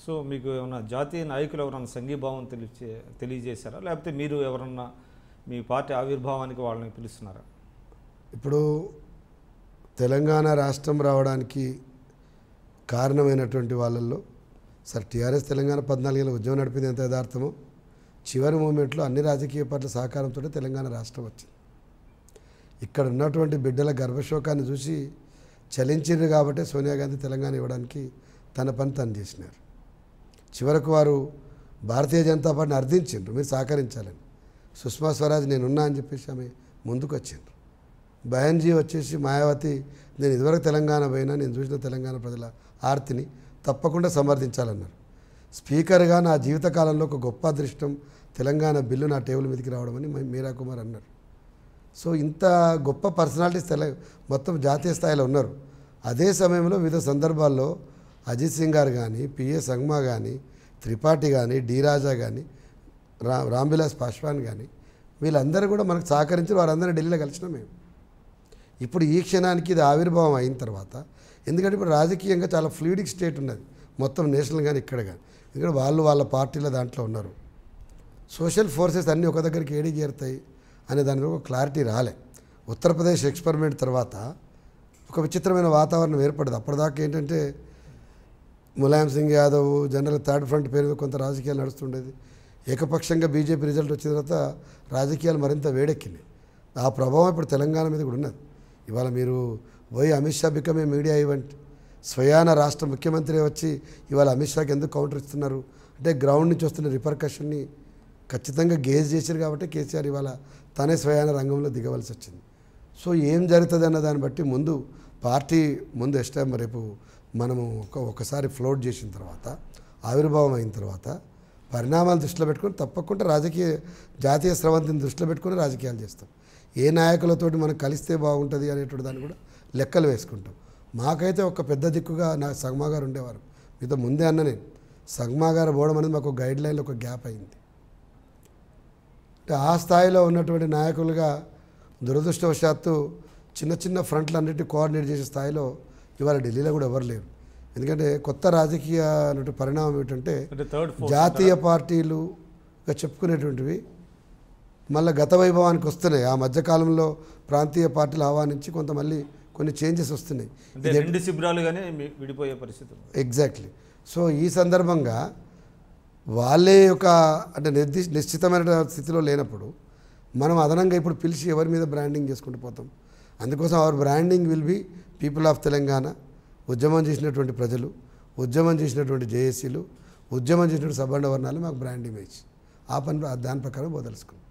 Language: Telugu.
సో మీకు ఏమైనా జాతీయ నాయకులు ఎవరైనా సంఘీభావం తెలియజేశారా, లేకపోతే మీరు ఎవరన్నా మీ పార్టీ ఆవిర్భావానికి వాళ్ళని పిలుస్తున్నారా? ఇప్పుడు తెలంగాణ రాష్ట్రం రావడానికి కారణమైనటువంటి వాళ్ళల్లో సార్ టీఆర్ఎస్ తెలంగాణ 14 ఏళ్ళ ఉద్యమం నడిపింది ఎంత యథార్థమో, చివరి మూమెంట్లో అన్ని రాజకీయ పార్టీల సహకారంతో తెలంగాణ రాష్ట్రం వచ్చింది. ఇక్కడ ఉన్నటువంటి బిడ్డల గర్భశోకాన్ని చూసి చలించారు కాబట్టి సోనియా గాంధీ తెలంగాణ ఇవ్వడానికి తన పని తను చేసినారు. చివరకు వారు భారతీయ జనతా పార్టీని అర్థించారు, మీరు సహకరించాలని. సుష్మా స్వరాజ్ నేనున్నా అని చెప్పేసి ఆమె ముందుకు వచ్చిండ్రు. బహన్జీ వచ్చేసి మాయావతి నేను ఇదివరకు తెలంగాణ పోయినా, నేను చూసిన తెలంగాణ ప్రజల ఆర్తిని తప్పకుండా సమర్థించాలన్నారు. స్పీకర్గా నా జీవితకాలంలో ఒక గొప్ప అదృష్టం తెలంగాణ బిల్లు నా టేబుల్ మీదకి రావడం అని మీరా కుమార్ అన్నారు. సో ఇంత గొప్ప పర్సనాలిటీస్ మొత్తం జాతీయ స్థాయిలో ఉన్నారు. అదే సమయంలో వివిధ సందర్భాల్లో అజిత్ సింగ్ గారు కానీ, పిఏ సంగ్మా కానీ, త్రిపాఠి కానీ, డి రాజా కానీ, రామ్విలాస్ పాస్వాన్ కానీ వీళ్ళందరూ కూడా మనకు సహకరించి వారందరినీ ఢిల్లీలో కలిసినాం మేము. ఇప్పుడు ఈ క్షణానికి ఇది ఆవిర్భావం అయిన తర్వాత, ఎందుకంటే ఇప్పుడు రాజకీయంగా చాలా ఫ్లూయిడిక్ స్టేట్ ఉన్నది మొత్తం నేషనల్ కానీ ఇక్కడ కానీ. ఎందుకంటే వాళ్ళు వాళ్ళ పార్టీల దాంట్లో ఉన్నారు. సోషల్ ఫోర్సెస్ అన్నీ ఒక దగ్గరికి ఏడి చేరుతాయి అనే దాని మీద ఒక క్లారిటీ రాలే. ఉత్తరప్రదేశ్ ఎక్స్పెరిమెంట్ తర్వాత ఒక విచిత్రమైన వాతావరణం ఏర్పడింది. అప్పటిదాకా ఏంటంటే Mulayam Singh Yadav general third front పేరు కొంత రాజకీయాలు నడుస్తుండేది. ఏకపక్షంగా బీజేపీ రిజల్ట్ వచ్చిన తర్వాత రాజకీయాలు మరింత వేడెక్కినాయి. ఆ ప్రభావం ఇప్పుడు తెలంగాణ మీద కూడా ఉన్నది. ఇవాళ మీరు పోయి Amit Shah become a media event, స్వయాన రాష్ట్ర ముఖ్యమంత్రి వచ్చి ఇవాళ అమిత్ షాకి ఎందుకు కౌంటర్ ఇస్తున్నారు అంటే గ్రౌండ్ నుంచి వస్తున్న రిపర్కషన్ని ఖచ్చితంగా గేజ్ చేశారు కాబట్టి కేసీఆర్ ఇవాళ తనే స్వయాన రంగంలో దిగవలసి వచ్చింది. సో ఏం జరుగుతుంది అన్న దాన్ని బట్టి ముందు పార్టీ రేపు మనము ఒకసారి ఫ్లోట్ చేసిన తర్వాత ఆవిర్భావం అయిన తర్వాత పరిణామాలు దృష్టిలో పెట్టుకొని తప్పకుండా జాతీయ స్రవంతిని దృష్టిలో పెట్టుకొని రాజకీయాలు చేస్తాం. ఏ నాయకులతోటి మనం కలిస్తే బాగుంటుంది అనేటువంటి దాన్ని కూడా లెక్కలు వేసుకుంటాం. మాకైతే ఒక పెద్ద దిక్కుగా నా సంగ్మా గారు ఉండేవారు. మీతో ముందే అన్న నేను సంగ్మా గారు పోవడం అనేది మాకు గైడ్ లైన్లో ఒక గ్యాప్ అయింది. అంటే ఆ స్థాయిలో ఉన్నటువంటి నాయకులుగా దురదృష్టవశాత్తు చిన్న చిన్న ఫ్రంట్లన్నిటి కోఆర్డినేట్ చేసే స్థాయిలో ఇవాళ ఢిల్లీలో కూడా ఎవరు లేరు. ఎందుకంటే కొత్త రాజకీయ పరిణామం ఏమిటంటే జాతీయ పార్టీలుగా చెప్పుకునేటువంటివి మళ్ళీ గత వైభవానికి వస్తున్నాయి. ఆ మధ్యకాలంలో ప్రాంతీయ పార్టీలు ఆహ్వానించి మళ్ళీ కొన్ని చేంజెస్ వస్తున్నాయి. రెండు శిబిరాలుగానే విడిపోయే పరిస్థితి. ఎగ్జాక్ట్లీ. సో ఈ సందర్భంగా వాళ్ళే అంటే నిశ్చితమైన స్థితిలో లేనప్పుడు మనం అదనంగా ఇప్పుడు పిలిచి ఎవరి మీద బ్రాండింగ్ చేసుకుంటూ పోతాం. అందుకోసం our branding will be people of Telangana, ఉద్యమం చేసినటువంటి ప్రజలు, ఉద్యమం చేసినటువంటి జేఏసీలు, ఉద్యమం చేసినటువంటి సబ్బండ వర్ణాలు మాకు బ్రాండ్ ఇమేజ్. ఆ పని దాని ప్రకారం వదలుచుకున్నాం.